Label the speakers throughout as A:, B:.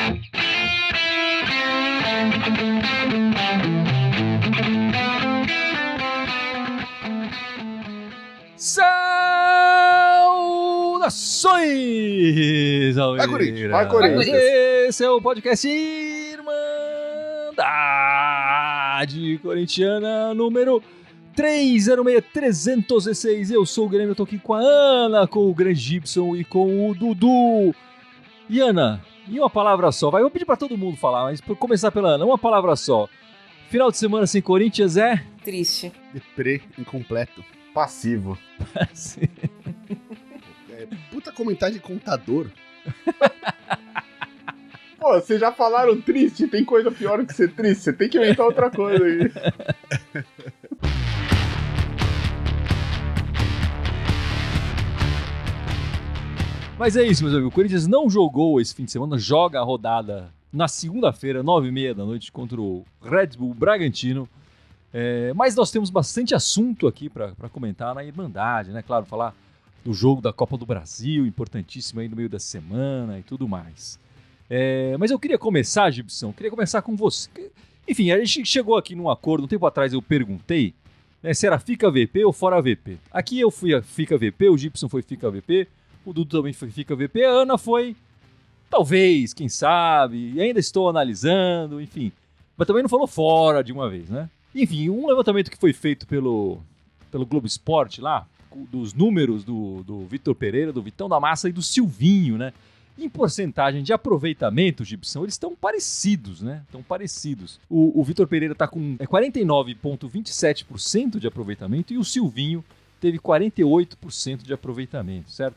A: Saudações!
B: Vai, Corinthians! Vai, Corinthians!
A: Esse é o podcast Irmandade Corintiana número 306. Eu sou o Guilherme, eu tô aqui com a Ana, com o grande Gibson e com o Dudu. E Ana, em uma palavra só, vou pedir pra todo mundo falar, mas por começar pela Ana, uma palavra só. Final de semana sem Corinthians é?
C: Triste.
B: Deprê, incompleto.
D: Passivo.
B: Puta comentário de contador.
D: Pô, vocês já falaram triste, tem coisa pior que ser triste, você tem que inventar outra coisa aí.
A: Mas é isso, meus amigos. O Corinthians não jogou esse fim de semana, joga a rodada na segunda-feira, 9h30 da noite, contra o Red Bull Bragantino. Mas nós temos bastante assunto aqui para comentar na Irmandade, né? Claro, falar do jogo da Copa do Brasil, importantíssimo aí no meio da semana e tudo mais. Mas eu queria começar, Gibson, com você. Enfim, a gente chegou aqui num acordo, um tempo atrás eu perguntei, né, se era Fica VP ou Fora VP. Aqui eu fui a Fica VP, o Gibson foi Fica VP, o Dudu também foi Fica VP, a Ana foi, talvez, quem sabe, e ainda estou analisando, enfim. Mas também não falou fora de uma vez, né? Enfim, um levantamento que foi feito pelo Globo Esporte lá, dos números do Vitor Pereira, do Vitão da Massa e do Silvinho, né? Em porcentagem de aproveitamento, Gibson, eles estão parecidos, né? Estão parecidos. O Vitor Pereira está com 49,27% de aproveitamento e o Silvinho teve 48% de aproveitamento, certo?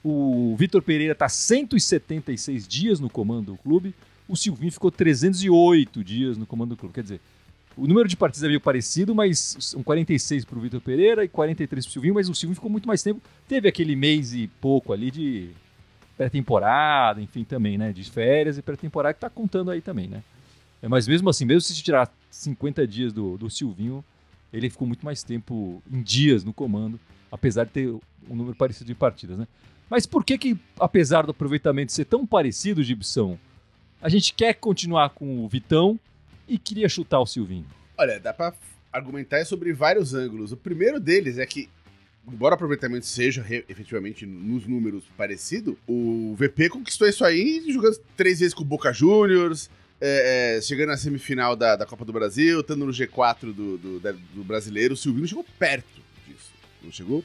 A: O Vitor Pereira está 176 dias no comando do clube, o Silvinho ficou 308 dias no comando do clube. Quer dizer, o número de partidas é meio parecido, mas 46 para o Vitor Pereira e 43 para o Silvinho, mas o Silvinho ficou muito mais tempo. Teve aquele mês e pouco ali de pré-temporada, enfim, também, né? De férias e pré-temporada que tá contando aí também, né? Mas mesmo assim, mesmo se tirar 50 dias do Silvinho, ele ficou muito mais tempo em dias no comando, apesar de ter um número parecido de partidas, né? Mas por que, apesar do aproveitamento ser tão parecido, Gibson, a gente quer continuar com o Vitão e queria chutar o Silvinho?
B: Olha, dá pra argumentar sobre vários ângulos. O primeiro deles é que, embora o aproveitamento seja efetivamente nos números parecido, o VP conquistou isso aí jogando 3 vezes com o Boca Juniors, chegando na semifinal da Copa do Brasil, estando no G4 do brasileiro. O Silvinho chegou perto disso, não chegou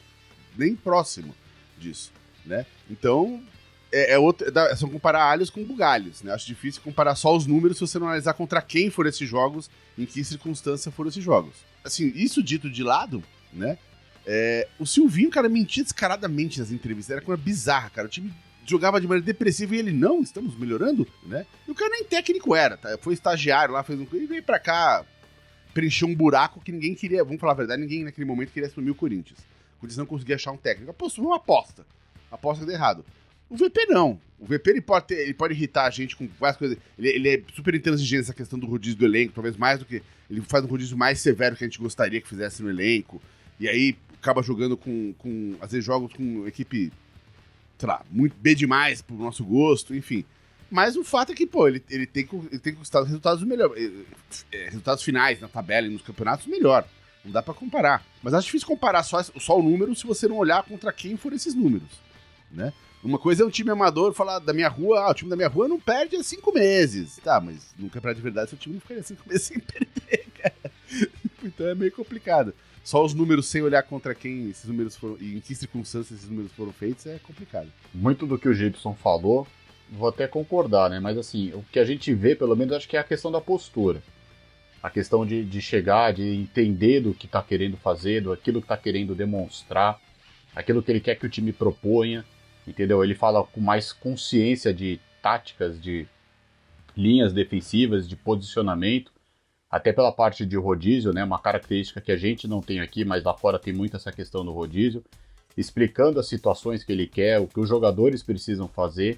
B: nem próximo disso, né? Então, são comparar alhos com bugalhos, né? Acho difícil comparar só os números se você não analisar contra quem foram esses jogos, em que circunstância foram esses jogos. Assim, isso dito de lado, né? O Silvinho, cara, mentia descaradamente nas entrevistas. Era coisa bizarra, cara. O time jogava de maneira depressiva e ele, não, estamos melhorando, né? E o cara nem técnico era, tá? Foi estagiário lá, e veio pra cá, preencheu um buraco que ninguém queria, vamos falar a verdade, ninguém naquele momento queria assumir o Corinthians. O Corinthians não conseguia achar um técnico. Apostou uma aposta. Aposta que deu errado. O VP não. O VP ele pode irritar a gente com várias coisas. Ele é super intransigente nessa questão do rodízio do elenco, talvez mais do que... Ele faz um rodízio mais severo que a gente gostaria que fizesse no elenco. E aí acaba jogando com às vezes jogos com equipe, sei lá, muito B demais pro nosso gosto, enfim. Mas o fato é que, pô, ele tem conquistado resultados resultados finais na tabela e nos campeonatos melhor. Não dá pra comparar. Mas acho difícil comparar só o número se você não olhar contra quem foram esses números, né? Uma coisa é um time amador falar da minha rua, o time da minha rua não perde há 5 meses. Tá, mas no campeonato de verdade seu time não ficaria 5 meses sem perder, cara. Então é meio complicado. Só os números sem olhar contra quem esses números foram e em que circunstâncias esses números foram feitos é complicado.
D: Muito do que o Gibson falou, vou até concordar, né? Mas assim, o que a gente vê, pelo menos, acho que é a questão da postura. A questão de chegar, de entender do que tá querendo fazer, daquilo que tá querendo demonstrar, aquilo que ele quer que o time proponha, entendeu? Ele fala com mais consciência de táticas, de linhas defensivas, de posicionamento, até pela parte de rodízio, né? Uma característica que a gente não tem aqui, mas lá fora tem muito essa questão do rodízio, explicando as situações que ele quer, o que os jogadores precisam fazer.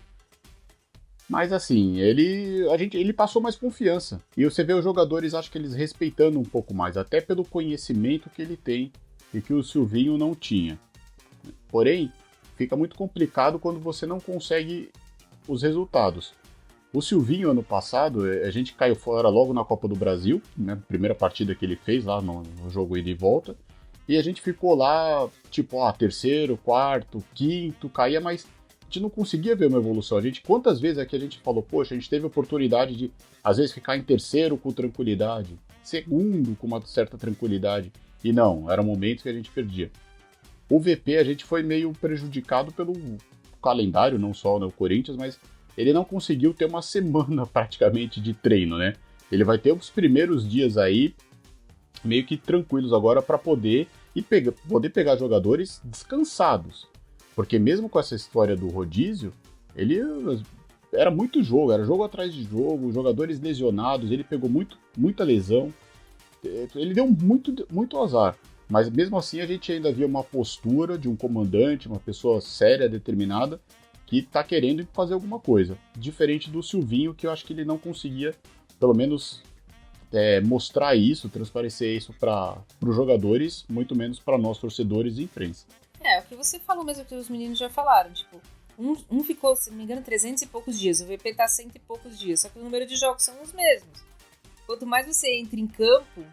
D: Mas assim, ele passou mais confiança. E você vê os jogadores, acho que eles respeitando um pouco mais, até pelo conhecimento que ele tem e que o Silvinho não tinha. Porém, fica muito complicado quando você não consegue os resultados. O Silvinho, ano passado, a gente caiu fora logo na Copa do Brasil, né? Primeira partida que ele fez lá no jogo ida e volta. E a gente ficou lá, tipo, terceiro, quarto, quinto, caía, mas a gente não conseguia ver uma evolução. Quantas vezes aqui a gente falou, poxa, a gente teve a oportunidade de, às vezes, ficar em terceiro com tranquilidade, segundo com uma certa tranquilidade. E não, eram momentos que a gente perdia. O VP a gente foi meio prejudicado pelo calendário, não só no Corinthians, mas ele não conseguiu ter uma semana praticamente de treino, né? Ele vai ter os primeiros dias aí meio que tranquilos agora para poder pegar jogadores descansados. Porque mesmo com essa história do rodízio, ele era muito jogo, era jogo atrás de jogo, jogadores lesionados, ele pegou muita lesão, ele deu muito azar. Mas mesmo assim a gente ainda via uma postura de um comandante, uma pessoa séria, determinada, que tá querendo fazer alguma coisa. Diferente do Silvinho, que eu acho que ele não conseguia, pelo menos, mostrar isso, transparecer isso para os jogadores, muito menos para nós, torcedores e imprensa.
C: O que você falou mesmo, que os meninos já falaram, tipo, um ficou, se não me engano, 300 e poucos dias, o VP tá 100 e poucos dias, só que o número de jogos são os mesmos. Quanto mais você entra em campo,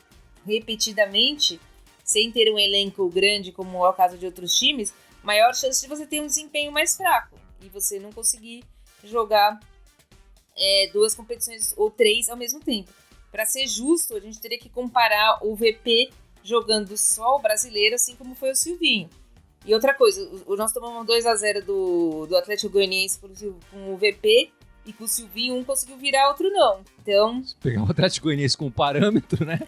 C: repetidamente, sem ter um elenco grande, como é o caso de outros times, maior chance de você ter um desempenho mais fraco e você não conseguir jogar 2 competições ou 3 ao mesmo tempo. Para ser justo, a gente teria que comparar o VP jogando só o brasileiro, assim como foi o Silvinho. E outra coisa, nós tomamos 2-0 do Atlético Goianiense com o VP, e com o Silvinho um conseguiu virar, outro não. Então...
A: Se pegar o Atlético Goianiense com parâmetro, né?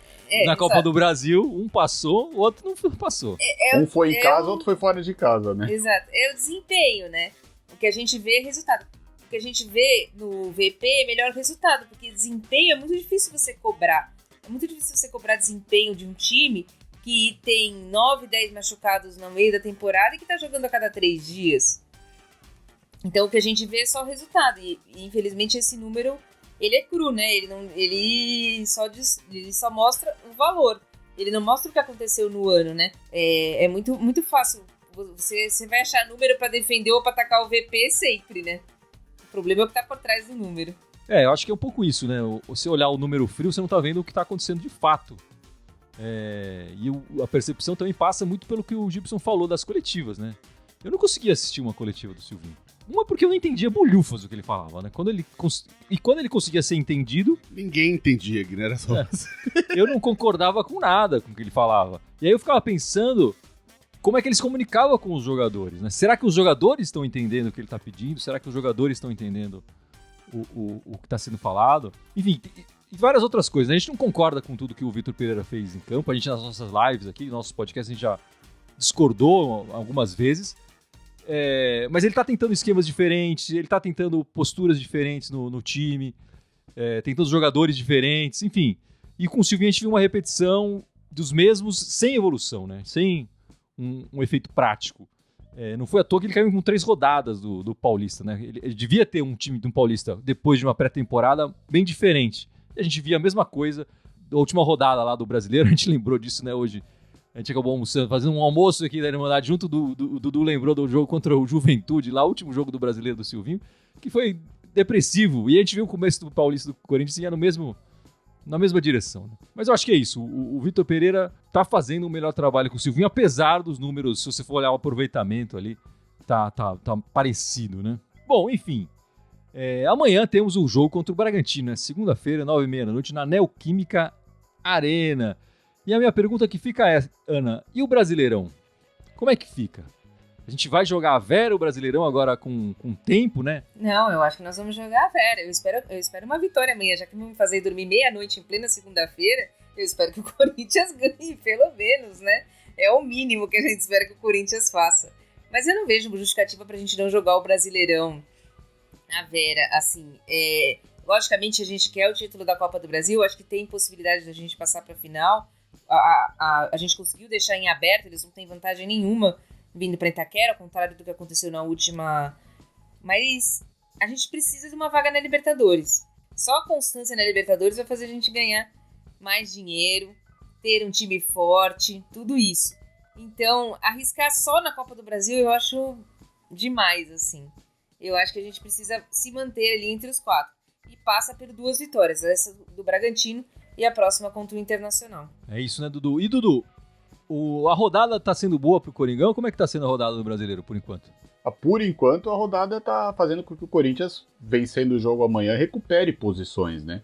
A: Na Copa
C: exato.
A: do Brasil, um passou, o outro não passou.
D: Um foi em casa, outro foi fora de casa, né?
C: Exato. É o desempenho, né? O que a gente vê é resultado. O que a gente vê no VP é melhor resultado, porque desempenho é muito difícil você cobrar. É muito difícil você cobrar desempenho de um time que tem 9, 10 machucados no meio da temporada e que tá jogando a cada 3 dias. Então o que a gente vê é só o resultado. E infelizmente esse número, ele é cru, né? Ele só mostra o valor. Ele não mostra o que aconteceu no ano, né? É muito, muito fácil. Você vai achar número pra defender ou pra atacar o VP sempre, né? O problema é o que tá por trás do número.
A: Eu acho que é um pouco isso, né? Você olhar o número frio, você não tá vendo o que tá acontecendo de fato. E a percepção também passa muito pelo que o Gibson falou das coletivas, né? Eu não conseguia assistir uma coletiva do Silvinho. Uma porque eu não entendia bolhufas o que ele falava, né? Quando ele conseguia ser entendido...
B: Ninguém entendia, Guilherme, era só você.
A: Eu não concordava com nada com o que ele falava. E aí eu ficava pensando como é que ele se comunicava com os jogadores, né? Será que os jogadores estão entendendo o que ele está pedindo? Será que os jogadores estão entendendo o que está sendo falado? Enfim, e várias outras coisas, né? A gente não concorda com tudo que o Vitor Pereira fez em campo. A gente, nas nossas lives aqui, nos nossos podcasts, a gente já discordou algumas vezes. Mas ele tá tentando esquemas diferentes, ele tá tentando posturas diferentes no time, tentando jogadores diferentes, enfim. E com o Silvinho a gente viu uma repetição dos mesmos sem evolução, né? Sem um efeito prático. Não foi à toa que ele caiu com 3 rodadas do Paulista, né? Ele devia ter um time do Paulista depois de uma pré-temporada bem diferente. E a gente via a mesma coisa da última rodada lá do Brasileiro, a gente lembrou disso, né, hoje. A gente acabou almoçando, fazendo um almoço aqui da Irmandade junto, o Dudu lembrou do jogo contra o Juventude, lá o último jogo do Brasileiro do Silvinho, que foi depressivo. E a gente viu o começo do Paulista do Corinthians ia na mesma direção. Né? Mas eu acho que é isso. O Vitor Pereira tá fazendo o melhor trabalho com o Silvinho, apesar dos números, se você for olhar o aproveitamento ali, tá parecido, né? Bom, enfim. Amanhã temos o jogo contra o Bragantino, né? Segunda-feira, 9h30 na Neoquímica Arena. E a minha pergunta que fica é, Ana, e o Brasileirão? Como é que fica? A gente vai jogar a Vera o Brasileirão agora com tempo, né?
C: Não, eu acho que nós vamos jogar a Vera. Eu espero uma vitória amanhã, já que vão me fazer dormir meia-noite em plena segunda-feira. Eu espero que o Corinthians ganhe, pelo menos, né? É o mínimo que a gente espera que o Corinthians faça. Mas eu não vejo justificativa pra gente não jogar o Brasileirão a Vera, assim. Logicamente, a gente quer o título da Copa do Brasil, acho que tem possibilidade da gente passar pra final. A gente conseguiu deixar em aberto, eles não têm vantagem nenhuma vindo para Itaquera, ao contrário do que aconteceu na última. Mas a gente precisa de uma vaga na Libertadores. Só a constância na Libertadores vai fazer a gente ganhar mais dinheiro, ter um time forte, tudo isso. Então, arriscar só na Copa do Brasil eu acho demais, assim. Eu acho que a gente precisa se manter ali entre os 4. e passa por 2 vitórias, essa do Bragantino e a próxima contra o Internacional.
A: É isso, né, Dudu? E, Dudu, a rodada tá sendo boa pro Coringão? Como é que tá sendo a rodada do Brasileiro, por enquanto?
D: Por enquanto, a rodada tá fazendo com que o Corinthians, vencendo o jogo amanhã, recupere posições, né?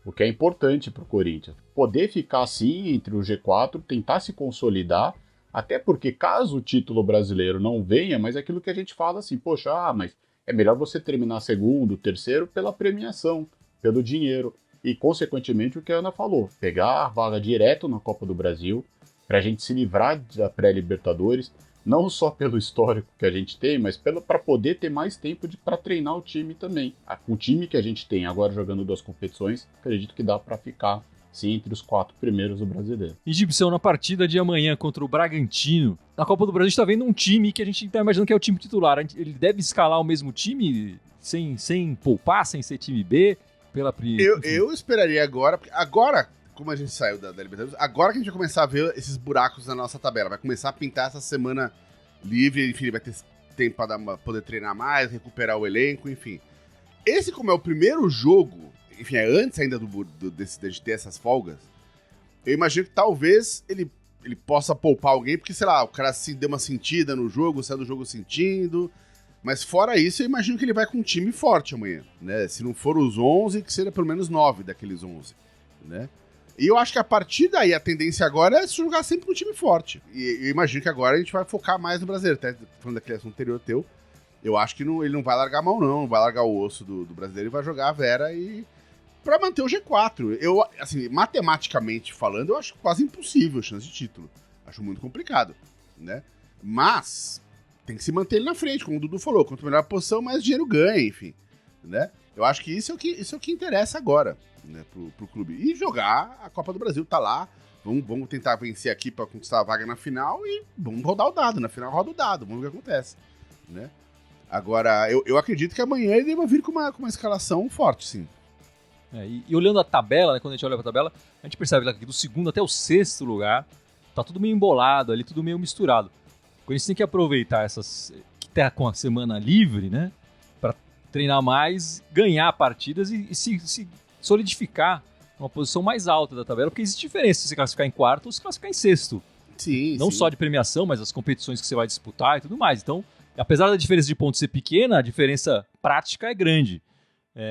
D: O que é importante pro Corinthians. Poder ficar assim entre o G4, tentar se consolidar, até porque caso o título brasileiro não venha, mas é aquilo que a gente fala assim, poxa, mas é melhor você terminar segundo, terceiro pela premiação, pelo dinheiro. E, consequentemente, o que a Ana falou, pegar a vaga direto na Copa do Brasil, pra gente se livrar da pré-Libertadores, não só pelo histórico que a gente tem, mas para poder ter mais tempo para treinar o time também. Com o time que a gente tem agora jogando 2 competições, acredito que dá para ficar, sim, entre os 4 primeiros do Brasileiro.
A: E, Gibson, na partida de amanhã contra o Bragantino, na Copa do Brasil a gente tá vendo um time que a gente tá imaginando que é o time titular. Ele deve escalar o mesmo time sem poupar, sem ser time B?
B: Eu esperaria agora, porque agora, como a gente saiu da Libertadores, agora que a gente vai começar a ver esses buracos na nossa tabela, vai começar a pintar essa semana livre, enfim, vai ter tempo para poder treinar mais, recuperar o elenco, enfim. Esse, como é o primeiro jogo, enfim, é antes ainda de ter essas folgas, eu imagino que talvez ele possa poupar alguém, porque, sei lá, o cara deu uma sentida no jogo, saiu do jogo sentindo. Mas fora isso, eu imagino que ele vai com um time forte amanhã, né? Se não for os 11, que seja pelo menos 9 daqueles 11, né? E eu acho que a partir daí, a tendência agora é se jogar sempre com um time forte. E eu imagino que agora a gente vai focar mais no brasileiro. Até falando da criação anterior teu, eu acho que ele não vai largar a mão, não vai largar o osso do brasileiro e vai jogar a Vera pra manter o G4. Eu, assim, matematicamente falando, eu acho quase impossível a chance de título. Acho muito complicado, né? Mas tem que se manter ele na frente, como o Dudu falou. Quanto melhor a posição, mais dinheiro ganha, enfim, né? Eu acho que isso é o que interessa agora, né, pro clube. E jogar a Copa do Brasil, tá lá. Vamos tentar vencer aqui pra conquistar a vaga na final e vamos rodar o dado. Na final roda o dado, vamos ver o que acontece, né? Agora, eu acredito que amanhã ele vai vir com uma escalação forte, sim.
A: E olhando a tabela, né, quando a gente olha pra tabela, a gente percebe que do segundo até o 6º lugar, tá tudo meio embolado ali, tudo meio misturado. A gente tem que aproveitar que tá com a semana livre, né, para treinar mais, ganhar partidas e se solidificar uma posição mais alta da tabela, porque existe diferença se você classificar em quarto ou se classificar em sexto.
B: Sim,
A: não
B: sim.
A: só de premiação, mas as competições que você vai disputar e tudo mais. Então, apesar da diferença de pontos ser pequena, a diferença prática é grande.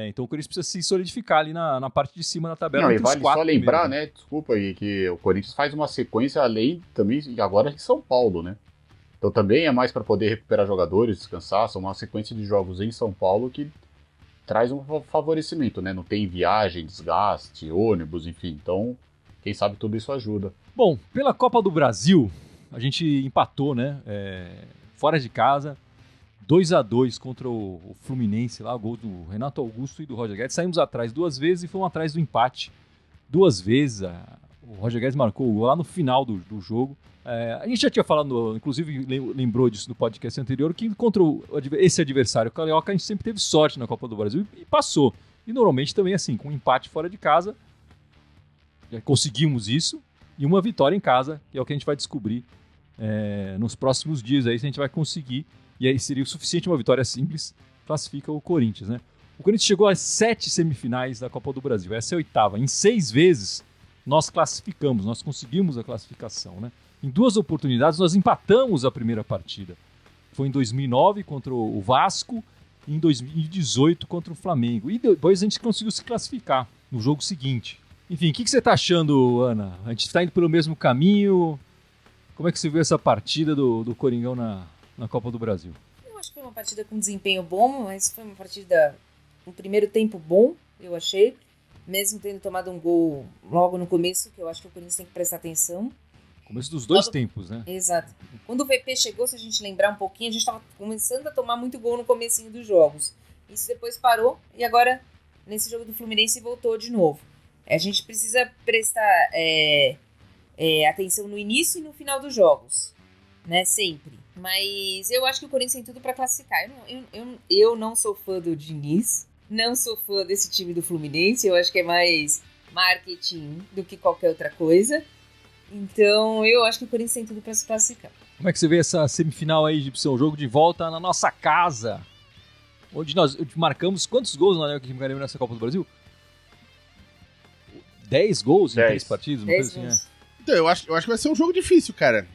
A: Então o Corinthians precisa se solidificar ali na parte de cima da tabela.
D: Não, e vale só lembrar,
A: primeiros,
D: né? Desculpa aí, que o Corinthians faz uma sequência além também, agora em São Paulo, né? Então também é mais para poder recuperar jogadores, descansar, são uma sequência de jogos em São Paulo que traz um favorecimento, né? Não tem viagem, desgaste, ônibus, enfim. Então, quem sabe tudo isso ajuda.
A: Bom, pela Copa do Brasil, a gente empatou, né? Fora de casa, 2-2 contra o Fluminense, lá, o gol do Renato Augusto e do Roger Guedes. Saímos atrás 2 vezes e fomos atrás do empate 2 vezes. O Roger Guedes marcou o gol lá no final do jogo. A gente já tinha falado, inclusive lembrou disso no podcast anterior, que contra esse adversário carioca a gente sempre teve sorte na Copa do Brasil e passou. E normalmente também assim, com um empate fora de casa, já conseguimos isso, e uma vitória em casa, que é o que a gente vai descobrir nos próximos dias, aí se a gente vai conseguir, e aí seria o suficiente uma vitória simples, classifica o Corinthians, né? O Corinthians chegou às 7 semifinais da Copa do Brasil, essa é a 8ª. Em 6 vezes nós classificamos, nós conseguimos a classificação, né? Em 2 oportunidades nós empatamos a primeira partida. Foi em 2009 contra o Vasco e em 2018 contra o Flamengo. E depois a gente conseguiu se classificar no jogo seguinte. Enfim, o que você está achando, Ana? A gente está indo pelo mesmo caminho? Como é que você viu essa partida do Coringão na Copa do Brasil?
C: Eu acho que foi uma partida com desempenho bom, mas foi uma partida, um primeiro tempo bom, eu achei. Mesmo tendo tomado um gol logo no começo, que eu acho que o Corinthians tem que prestar atenção.
A: Começo dos 2 tempos, né?
C: Exato. Quando o VP chegou, se a gente lembrar um pouquinho, a gente estava começando a tomar muito gol no comecinho dos jogos. Isso depois parou e agora, nesse jogo do Fluminense, voltou de novo. A gente precisa prestar atenção no início e no final dos jogos, né? Sempre. Mas eu acho que o Corinthians tem tudo para classificar. Eu não sou fã do Diniz, não sou fã desse time do Fluminense, eu acho que é mais marketing do que qualquer outra coisa. Então, eu acho que o Corinthians tem tudo para se classificar.
A: Como é que você vê essa semifinal aí, Gibson? Jogo de volta na nossa casa. onde nós marcamos quantos gols na Neoquímica Arena nessa Copa do Brasil? 10 gols em 3 partidas? Uma coisa assim,
B: Então, eu acho que vai ser um jogo difícil, cara.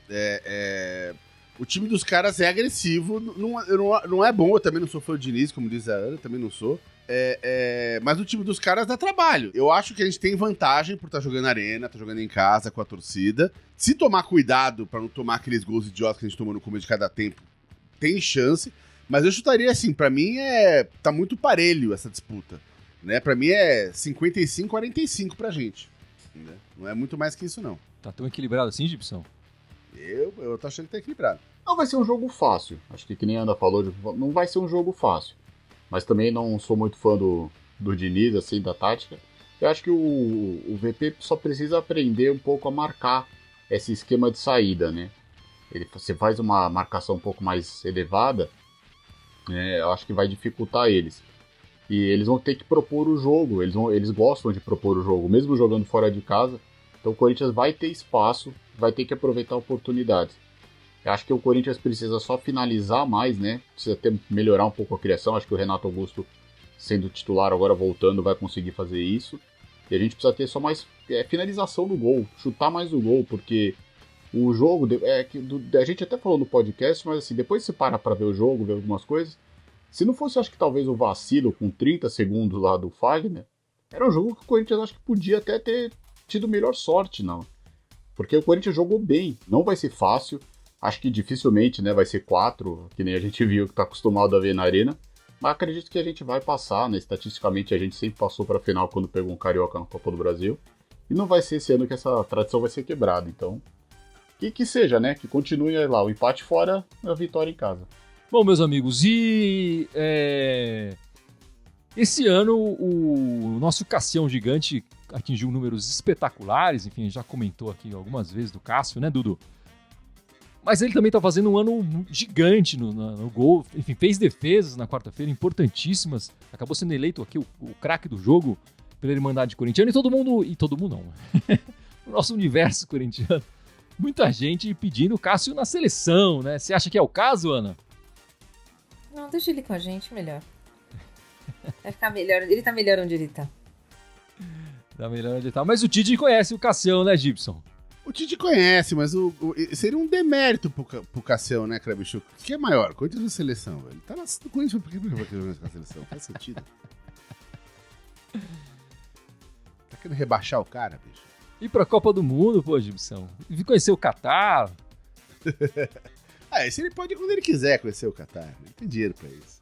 B: O time dos caras é agressivo, não é bom, eu também não sou fã de Diniz, como diz a Ana, também não sou. Mas o time dos caras dá trabalho. Eu acho que a gente tem vantagem por estar jogando na arena, tá jogando em casa com a torcida. Se tomar cuidado pra não tomar aqueles gols idiotas que a gente tomou no começo de cada tempo, tem chance. Mas eu chutaria assim, pra mim tá muito parelho essa disputa. Né? Pra mim é 55-45 pra gente. Né? Não é muito mais que isso, não.
A: Tá tão equilibrado assim, Gibson?
B: Eu tô achando que tá equilibrado.
D: Não vai ser um jogo fácil. Acho que nem a Ana falou, não vai ser um jogo fácil. Mas também não sou muito fã do Diniz, assim, da tática. Eu acho que o VP só precisa aprender um pouco a marcar esse esquema de saída, né? Você faz uma marcação um pouco mais elevada, né? Eu acho que vai dificultar eles. E eles vão ter que propor o jogo, eles gostam de propor o jogo, mesmo jogando fora de casa. Então o Corinthians vai ter espaço, vai ter que aproveitar oportunidades. Eu acho que o Corinthians precisa só finalizar mais, né? Precisa melhorar um pouco a criação. Acho que o Renato Augusto, sendo titular agora voltando, vai conseguir fazer isso. E a gente precisa ter só mais finalização do gol, chutar mais o gol, porque o jogo, a gente até falou no podcast, mas assim, depois você para pra ver o jogo, ver algumas coisas. Se não fosse, acho que talvez o vacilo com 30 segundos lá do Fagner, era um jogo que o Corinthians acho que podia até ter tido melhor sorte, não. Porque o Corinthians jogou bem, não vai ser fácil. Acho que dificilmente, né, vai ser 4, que nem a gente viu que tá acostumado a ver na arena. Mas acredito que a gente vai passar, né? Estatisticamente a gente sempre passou pra final quando pegou um Carioca na Copa do Brasil. E não vai ser esse ano que essa tradição vai ser quebrada. Então, que seja, né? Que continue lá, o empate fora, a vitória em casa.
A: Bom, meus amigos, e esse ano o nosso Cassião Gigante atingiu números espetaculares. Enfim, a gente já comentou aqui algumas vezes do Cássio, né, Dudu? Mas ele também tá fazendo um ano gigante no gol. Enfim, fez defesas na quarta-feira importantíssimas. Acabou sendo eleito aqui o craque do jogo pela Irmandade Corintiana. E todo mundo não. O nosso universo corintiano. Muita gente pedindo o Cássio na seleção, né? Você acha que é o caso, Ana?
C: Não, deixa ele com a gente, melhor. Vai ficar melhor. Ele tá melhor onde ele tá.
A: Tá melhor onde ele tá. Mas o Tite conhece o Cassião, né, Gibson?
B: O Tite conhece, mas seria um demérito pro Cassião, né, Krabichuk? O que é maior? Corinthians ou seleção, velho? Tá nascendo com isso, por que vai querer com a seleção? Faz sentido. Tá querendo rebaixar o cara, bicho?
A: E pra Copa do Mundo, pô, Gibson? E conhecer o Catar.
B: Esse ele pode ir quando ele quiser conhecer o Catar. Ele tem dinheiro pra isso.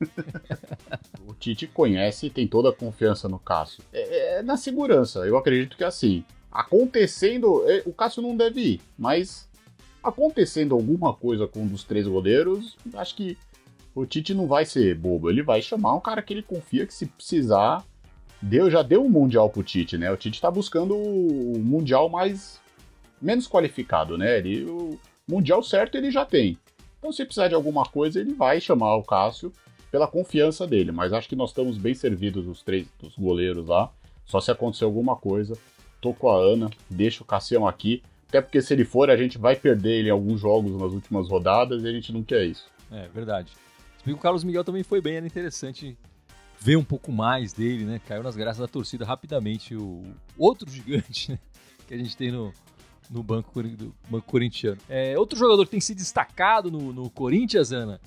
D: O Tite conhece e tem toda a confiança no Cássio. É na segurança. Eu acredito que assim, acontecendo, o Cássio não deve ir, mas acontecendo alguma coisa com um dos 3 goleiros, acho que o Tite não vai ser bobo. Ele vai chamar um cara que ele confia que se precisar, já deu um Mundial pro Tite, né? O Tite tá buscando o Mundial menos qualificado, né? O Mundial certo ele já tem. Então, se precisar de alguma coisa, ele vai chamar o Cássio pela confiança dele. Mas acho que nós estamos bem servidos, os 3 dos goleiros lá. Só se acontecer alguma coisa, tô com a Ana, deixa o Cassião aqui. Até porque se ele for, a gente vai perder ele em alguns jogos nas últimas rodadas e a gente não quer isso.
A: É verdade. O Carlos Miguel também foi bem, era interessante ver um pouco mais dele, né? Caiu nas graças da torcida rapidamente. O outro gigante, né? Que a gente tem no banco corintiano. Outro jogador que tem se destacado no Corinthians, Ana,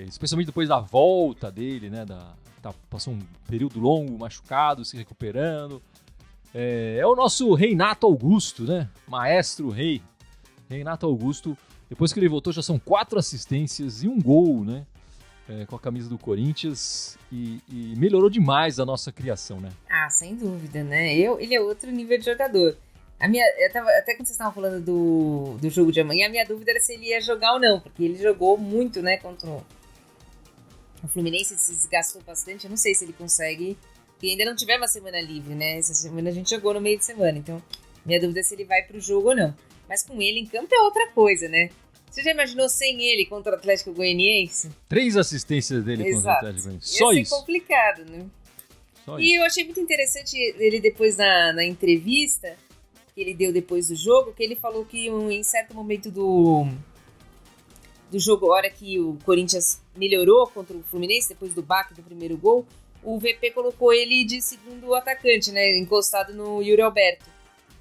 A: especialmente depois da volta dele, né? Passou um período longo, machucado, se recuperando. É o nosso Renato Augusto, né? Maestro Rei. Renato Augusto, depois que ele voltou, já são 4 assistências e 1 gol, né? Com a camisa do Corinthians. E melhorou demais a nossa criação, né?
C: Ah, sem dúvida, né? Ele é outro nível de jogador. Até quando vocês estavam falando do jogo de amanhã, a minha dúvida era se ele ia jogar ou não, porque ele jogou muito, né, contra o Fluminense, se desgastou bastante. Eu não sei se ele consegue, porque ainda não tivemos uma semana livre, né? Essa semana a gente jogou no meio de semana, então minha dúvida é se ele vai pro jogo ou não. Mas com ele em campo é outra coisa, né? Você já imaginou sem ele contra o Atlético Goianiense?
A: 3 assistências dele contra o Atlético Goianiense. Só isso.
C: Ia ser complicado, né?
A: Só
C: e
A: isso.
C: eu achei muito interessante ele depois na entrevista que ele deu depois do jogo, que ele falou que em certo momento do jogo, a hora que o Corinthians melhorou contra o Fluminense, depois do baque do primeiro gol, o VP colocou ele de segundo atacante, né, encostado no Yuri Alberto.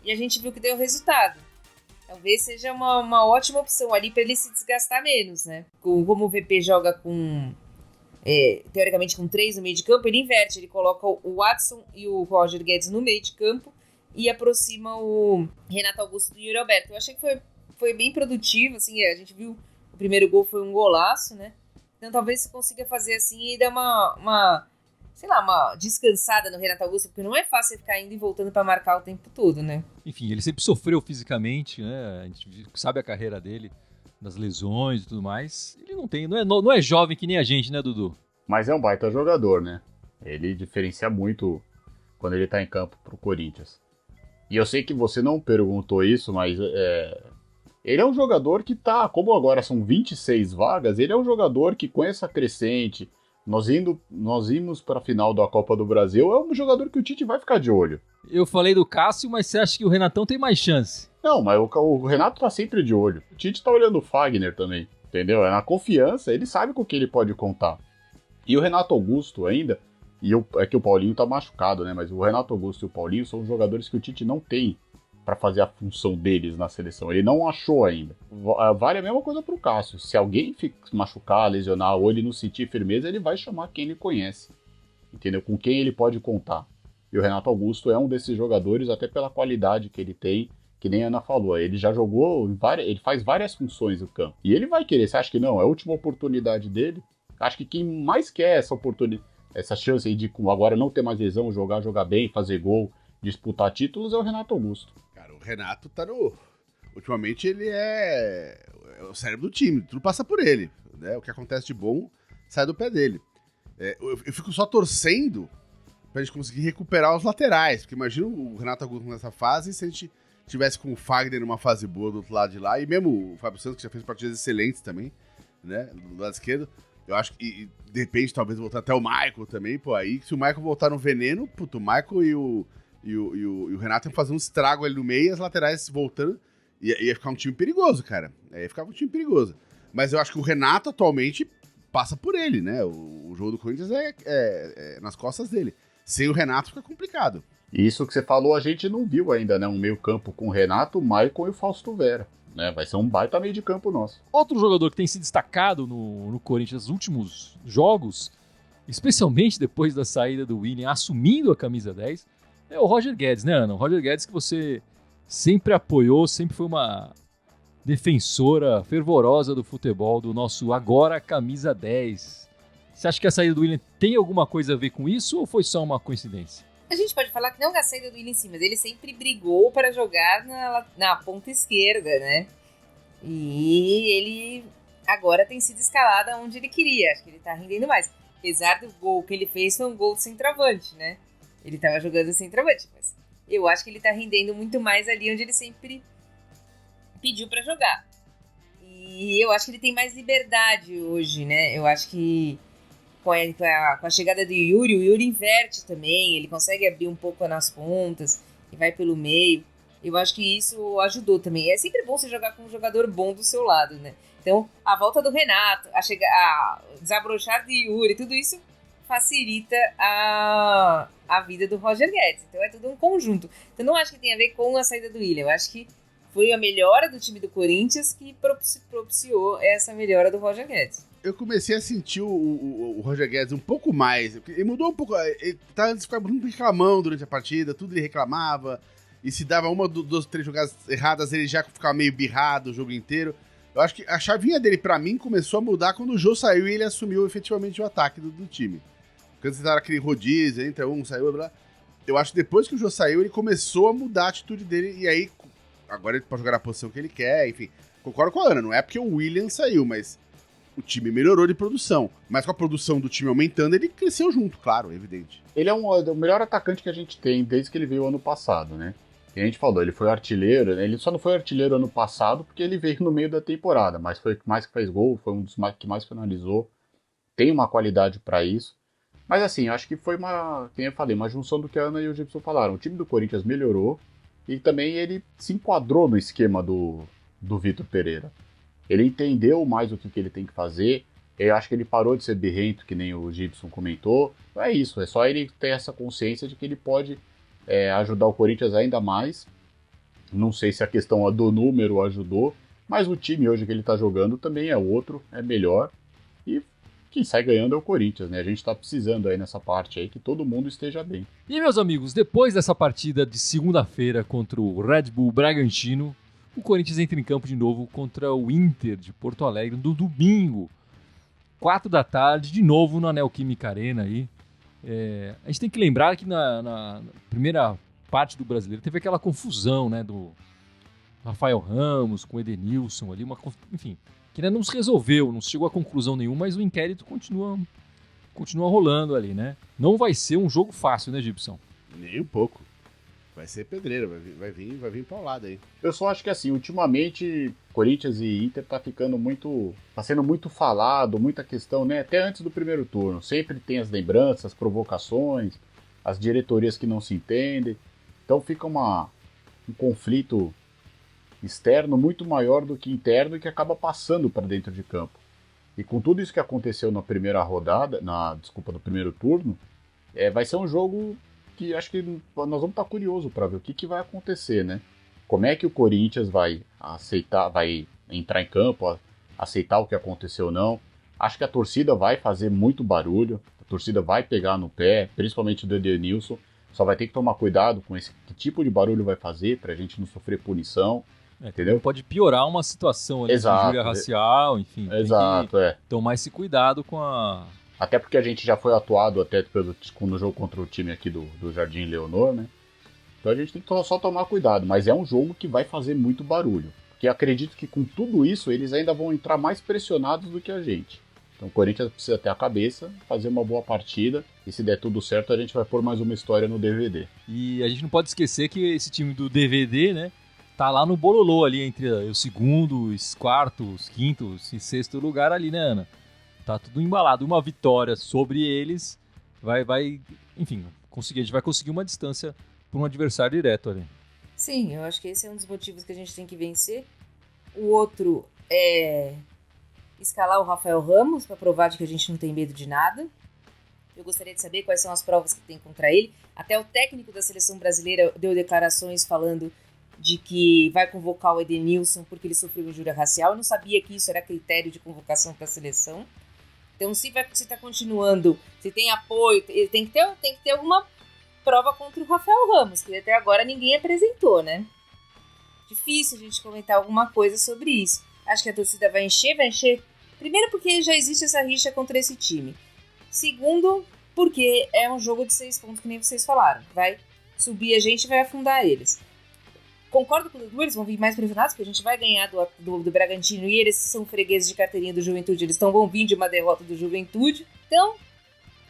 C: E a gente viu que deu resultado. Talvez seja uma ótima opção ali para ele se desgastar menos, né? Como o VP joga teoricamente com 3 no meio de campo, ele inverte, ele coloca o Watson e o Roger Guedes no meio de campo e aproxima o Renato Augusto do Yuri Alberto. Eu achei que foi bem produtivo, assim, a gente viu o primeiro gol foi um golaço, né? Então talvez você consiga fazer assim e dar uma descansada no Renato Augusto, porque não é fácil você ficar indo e voltando para marcar o tempo todo, né?
A: Enfim, ele sempre sofreu fisicamente, né? A gente sabe a carreira dele, das lesões e tudo mais. Ele não é jovem que nem a gente, né, Dudu?
D: Mas é um baita jogador, né? Ele diferencia muito quando ele tá em campo pro Corinthians. E eu sei que você não perguntou isso, mas ele é um jogador que tá, como agora são 26 vagas, ele é um jogador que com essa crescente, nós imos para a final da Copa do Brasil, é um jogador que o Tite vai ficar de olho.
A: Eu falei do Cássio, mas você acha que o Renatão tem mais chance?
D: Não, mas o Renato tá sempre de olho. O Tite tá olhando o Fagner também, entendeu? É na confiança, ele sabe com o que ele pode contar. E o Renato Augusto ainda, é que o Paulinho tá machucado, né? Mas o Renato Augusto e o Paulinho são jogadores que o Tite não tem para fazer a função deles na seleção. Ele não achou ainda. Vale a mesma coisa pro Cássio. Se alguém machucar, lesionar ou ele não sentir firmeza, ele vai chamar quem ele conhece. Entendeu? Com quem ele pode contar. E o Renato Augusto é um desses jogadores, até pela qualidade que ele tem, que nem a Ana falou. Ele já jogou, ele faz várias funções no campo. E ele vai querer. Você acha que não? É a última oportunidade dele. Acho que quem mais quer essa oportunidade, essa chance aí de agora não ter mais lesão, jogar bem, fazer gol, disputar títulos, é o Renato Augusto.
B: Cara, o Renato tá no... Ultimamente ele é o cérebro do time, tudo passa por ele, né? O que acontece de bom sai do pé dele. Eu fico só torcendo pra gente conseguir recuperar os laterais, porque imagina o Renato Augusto nessa fase, se a gente tivesse com o Fagner numa fase boa do outro lado de lá, e mesmo o Fábio Santos, que já fez partidas excelentes também, né, do lado esquerdo, eu acho que, de repente, talvez voltar até o Michael também, pô, aí se o Michael voltar no veneno, puto, o Michael e o Renato iam fazer um estrago ali no meio, e as laterais voltando, ia ficar um time perigoso, cara. Ia ficar um time perigoso. Mas eu acho que o Renato, atualmente, passa por ele, né? O jogo do Corinthians é nas costas dele. Sem o Renato fica complicado.
D: Isso que você falou, a gente não viu ainda, né? Um meio campo com o Renato, o Maicon e o Fausto Vera. Né? Vai ser um baita meio de campo nosso.
A: Outro jogador que tem se destacado no Corinthians nos últimos jogos, especialmente depois da saída do Willian assumindo a camisa 10, é o Roger Guedes, né, Ana? O Roger Guedes que você sempre apoiou, sempre foi uma defensora fervorosa do futebol, do nosso agora camisa 10. Você acha que a saída do Willian tem alguma coisa a ver com isso ou foi só uma coincidência?
C: A gente pode falar que não a saída do Willian em si, mas ele sempre brigou para jogar na ponta esquerda, né? E ele agora tem sido escalado onde ele queria. Acho que ele tá rendendo mais. Apesar do gol que ele fez, foi um gol de centroavante, né? Ele tava jogando centroavante, mas eu acho que ele tá rendendo muito mais ali onde ele sempre pediu para jogar. E eu acho que ele tem mais liberdade hoje, né? Eu acho que com a chegada do Yuri, o Yuri inverte também, ele consegue abrir um pouco nas pontas e vai pelo meio. Eu acho que isso ajudou também. É sempre bom você jogar com um jogador bom do seu lado, né? Então, a volta do Renato, a desabrochar do Yuri, tudo isso facilita a vida do Roger Guedes. Então, é tudo um conjunto. Então, não acho que tem a ver com a saída do Willian. Eu acho que foi a melhora do time do Corinthians que propiciou essa melhora do Roger Guedes.
B: Eu comecei a sentir o Roger Guedes um pouco mais. Ele mudou um pouco. Ele antes ficava muito reclamão durante a partida, tudo ele reclamava. E se dava uma, duas, três jogadas erradas, ele já ficava meio birrado o jogo inteiro. Eu acho que a chavinha dele, pra mim, começou a mudar quando o Jô saiu e ele assumiu efetivamente o ataque do time. Quando você tava aquele rodízio, entra um, saiu, blá. Eu acho que depois que o Jô saiu, ele começou a mudar a atitude dele. E aí, agora ele pode jogar na posição que ele quer, enfim. Concordo com a Ana, não é porque o Willian saiu, mas o time melhorou de produção. Mas com a produção do time aumentando, ele cresceu junto, claro, é evidente.
D: Ele é o melhor atacante que a gente tem desde que ele veio ano passado, né? E a gente falou, ele foi artilheiro, né? Ele só não foi artilheiro ano passado porque ele veio no meio da temporada, mas foi o que mais que fez gol, foi um dos que mais finalizou. Tem uma qualidade para isso. Mas assim, eu acho que foi como eu falei, uma junção do que a Ana e o Gibson falaram. O time do Corinthians melhorou e também ele se enquadrou no esquema do Vitor Pereira. Ele entendeu mais o que ele tem que fazer. Eu acho que ele parou de ser birrento, que nem o Gibson comentou. É isso, é só ele ter essa consciência de que ele pode ajudar o Corinthians ainda mais. Não sei se a questão do número ajudou, mas o time hoje que ele está jogando também é outro, é melhor. E quem sai ganhando é o Corinthians, né? A gente está precisando aí nessa parte aí que todo mundo esteja bem.
A: E, meus amigos, depois dessa partida de segunda-feira contra o Red Bull Bragantino, o Corinthians entra em campo de novo contra o Inter de Porto Alegre no domingo, 4 da tarde, de novo na Neoquímica Arena aí. A gente tem que lembrar que na primeira parte do Brasileiro teve aquela confusão, né, do Rafael Ramos com o Edenilson ali, enfim, que ainda não se resolveu, não se chegou a conclusão nenhuma, mas o inquérito continua rolando ali, né? Não vai ser um jogo fácil, né, Gibson?
B: Nem um pouco. Vai ser pedreiro, vai vir paulada aí.
D: Eu só acho que assim, ultimamente, Corinthians e Inter tá sendo muito falado, muita questão, né? Até antes do primeiro turno. Sempre tem as lembranças, as provocações, as diretorias que não se entendem. Então fica um conflito externo muito maior do que interno e que acaba passando para dentro de campo. E com tudo isso que aconteceu na primeira rodada, no primeiro turno, vai ser um jogo que acho que nós vamos estar curiosos para ver o que vai acontecer, né? Como é que o Corinthians vai entrar em campo, aceitar o que aconteceu ou não. Acho que a torcida vai fazer muito barulho, a torcida vai pegar no pé, principalmente do Edenilson. Só vai ter que tomar cuidado com que tipo de barulho vai fazer pra gente não sofrer punição. Entendeu?
A: Pode piorar uma situação ali de injúria racial, enfim.
D: Exato,
A: tem que tomar esse cuidado com a...
D: Até porque a gente já foi atuado até no jogo contra o time aqui do Jardim Leonor, né? Então a gente tem que só tomar cuidado. Mas é um jogo que vai fazer muito barulho. Porque acredito que com tudo isso eles ainda vão entrar mais pressionados do que a gente. Então o Corinthians precisa ter a cabeça, fazer uma boa partida. E se der tudo certo, a gente vai pôr mais uma história no DVD.
A: E a gente não pode esquecer que esse time do DVD, né? Tá lá no bololô ali entre os segundos, quartos, quintos e sexto lugar ali, né, Ana? Tá tudo embalado. Uma vitória sobre eles enfim, a gente vai conseguir uma distância para um adversário direto ali.
C: Sim, eu acho que esse é um dos motivos que a gente tem que vencer. O outro é escalar o Rafael Ramos para provar de que a gente não tem medo de nada. Eu gostaria de saber quais são as provas que tem contra ele. Até o técnico da seleção brasileira deu declarações falando de que vai convocar o Edenilson porque ele sofreu injúria racial. Eu não sabia que isso era critério de convocação para a seleção. Então, se está continuando, se tem apoio, tem que ter alguma prova contra o Rafael Ramos, que até agora ninguém apresentou, né? Difícil a gente comentar alguma coisa sobre isso. Acho que a torcida vai encher. Primeiro, porque já existe essa rixa contra esse time. Segundo, porque é um jogo de 6 pontos, que nem vocês falaram. Vai subir a gente e vai afundar eles. Concordo com o Dudu, eles vão vir mais pressionados, porque a gente vai ganhar do Bragantino e eles são fregueses de carteirinha do Juventude, eles vão vir de uma derrota do Juventude. Então,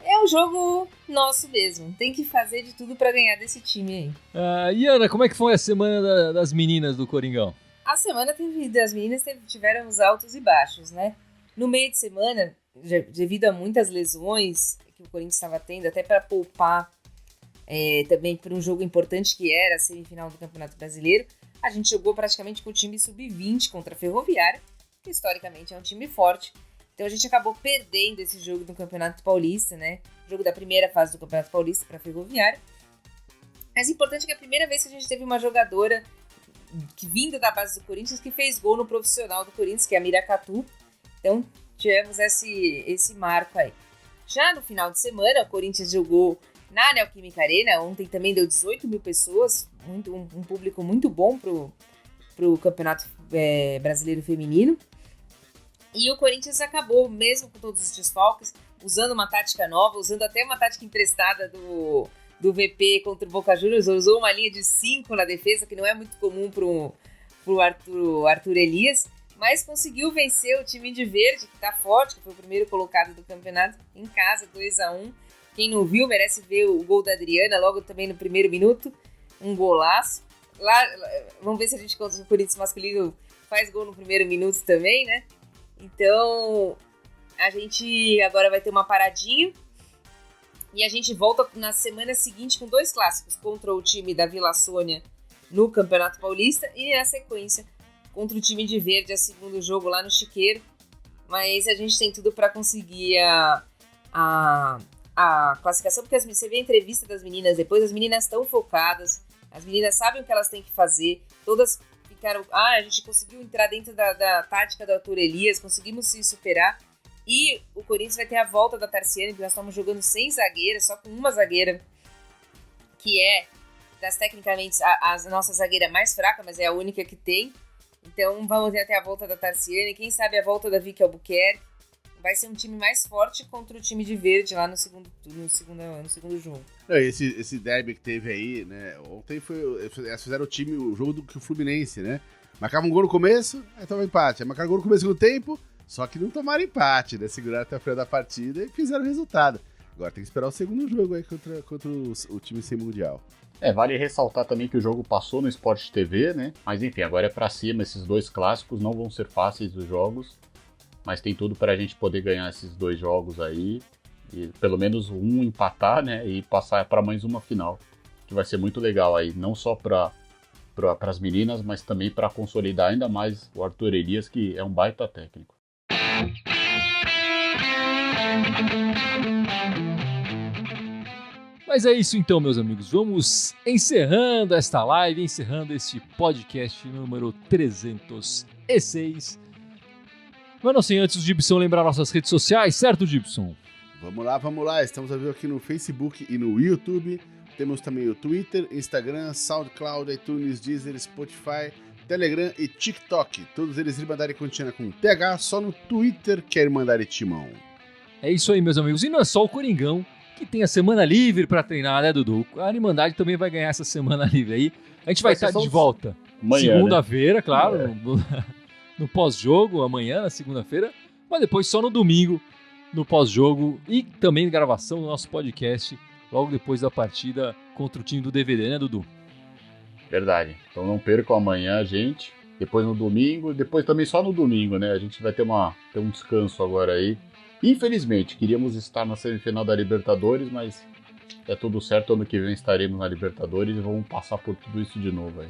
C: é um jogo nosso mesmo. Tem que fazer de tudo pra ganhar desse time aí.
A: E Ana, como é que foi a semana das meninas do Coringão?
C: A semana das meninas tiveram os altos e baixos, né? No meio de semana, devido a muitas lesões que o Corinthians estava tendo, até para poupar também por um jogo importante que era a semifinal do Campeonato Brasileiro, a gente jogou praticamente com o time sub-20 contra a Ferroviária, que historicamente é um time forte. Então a gente acabou perdendo esse jogo do Campeonato Paulista, né? Jogo da primeira fase do Campeonato Paulista para a Ferroviária. Mas o importante é que é a primeira vez que a gente teve uma jogadora vinda da base do Corinthians que fez gol no profissional do Corinthians, que é a Miracatu. Então tivemos esse marco aí. Já no final de semana, o Corinthians jogou na Neoquímica Arena. Ontem também deu 18 mil pessoas, um público muito bom pro Campeonato Brasileiro Feminino. E o Corinthians acabou, mesmo com todos os desfalques, usando uma tática nova, usando até uma tática emprestada do VP contra o Boca Juniors. Usou uma linha de 5 na defesa, que não é muito comum pro Arthur Elias, mas conseguiu vencer o time de verde, que tá forte, que foi o primeiro colocado do campeonato, em casa, 2-1. Quem não viu merece ver o gol da Adriana logo também no primeiro minuto, um golaço. Lá, vamos ver se a gente contra o Corinthians masculino faz gol no primeiro minuto também, né? Então, a gente agora vai ter uma paradinha e a gente volta na semana seguinte com 2 clássicos, contra o time da Vila Sônia no Campeonato Paulista e na sequência contra o time de verde, a segundo jogo lá no Chiqueiro. Mas a gente tem tudo para conseguir a classificação, porque você vê a entrevista das meninas depois, as meninas estão focadas, as meninas sabem o que elas têm que fazer, todas ficaram, a gente conseguiu entrar dentro da tática do Arthur Elias, conseguimos se superar, e o Corinthians vai ter a volta da Tarciane, que nós estamos jogando sem zagueira, só com uma zagueira, que é, tecnicamente, a nossa zagueira mais fraca, mas é a única que tem. Então vamos ter até a volta da Tarciane, quem sabe a volta da Vicky Albuquerque. Vai ser um time mais forte contra o time de verde lá no segundo jogo.
B: Esse derby que teve aí, né? Ontem eles fizeram o jogo do que o Fluminense, né? Marcavam um gol no começo, aí toma empate. Aí marcaram um gol no começo do tempo, só que não tomaram empate, né? Seguraram até o final da partida e fizeram o resultado. Agora tem que esperar o segundo jogo aí contra o time sem mundial.
D: Vale ressaltar também que o jogo passou no Sport TV, né? Mas enfim, agora é pra cima, esses dois clássicos não vão ser fáceis os jogos, mas tem tudo pra gente poder ganhar esses dois jogos aí, e pelo menos um empatar, né? E passar pra mais uma final, que vai ser muito legal aí, não só pras meninas, mas também pra consolidar ainda mais o Arthur Elias, que é um baita técnico.
A: Mas é isso então, meus amigos. Vamos encerrando esta live, encerrando este podcast número 306. Mas não sei antes o Gibson lembrar nossas redes sociais, certo, Gibson?
B: Vamos lá. Estamos ao vivo aqui no Facebook e no YouTube. Temos também o Twitter, Instagram, SoundCloud, iTunes, Deezer, Spotify, Telegram e TikTok. Todos eles Irmandade Corintiana com TH, só no Twitter que é Irmandade Timão.
A: É isso aí, meus amigos. E não é só o Coringão que tem a semana livre pra treinar, né, Dudu? A Irmandade também vai ganhar essa semana livre aí. A gente vai estar de volta
D: amanhã,
A: segunda-feira,
D: né?
A: claro, no pós-jogo, amanhã, na segunda-feira, mas depois só no domingo, no pós-jogo e também gravação do nosso podcast, logo depois da partida contra o time do DVD, né, Dudu?
D: Verdade. Então não percam amanhã, gente. Depois no domingo, depois também só no domingo, né? A gente vai ter um descanso agora aí. Infelizmente, queríamos estar na semifinal da Libertadores, mas é tudo certo, ano que vem estaremos na Libertadores e vamos passar por tudo isso de novo aí.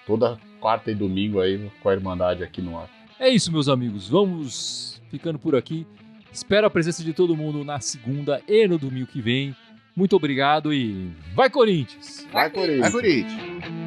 D: Toda quarta e domingo aí com a Irmandade aqui no ar.
A: É isso, meus amigos. Vamos ficando por aqui. Espero a presença de todo mundo na segunda e no domingo que vem. Muito obrigado e vai, Corinthians!
D: Vai, Corinthians!
B: Vai, Corinthians!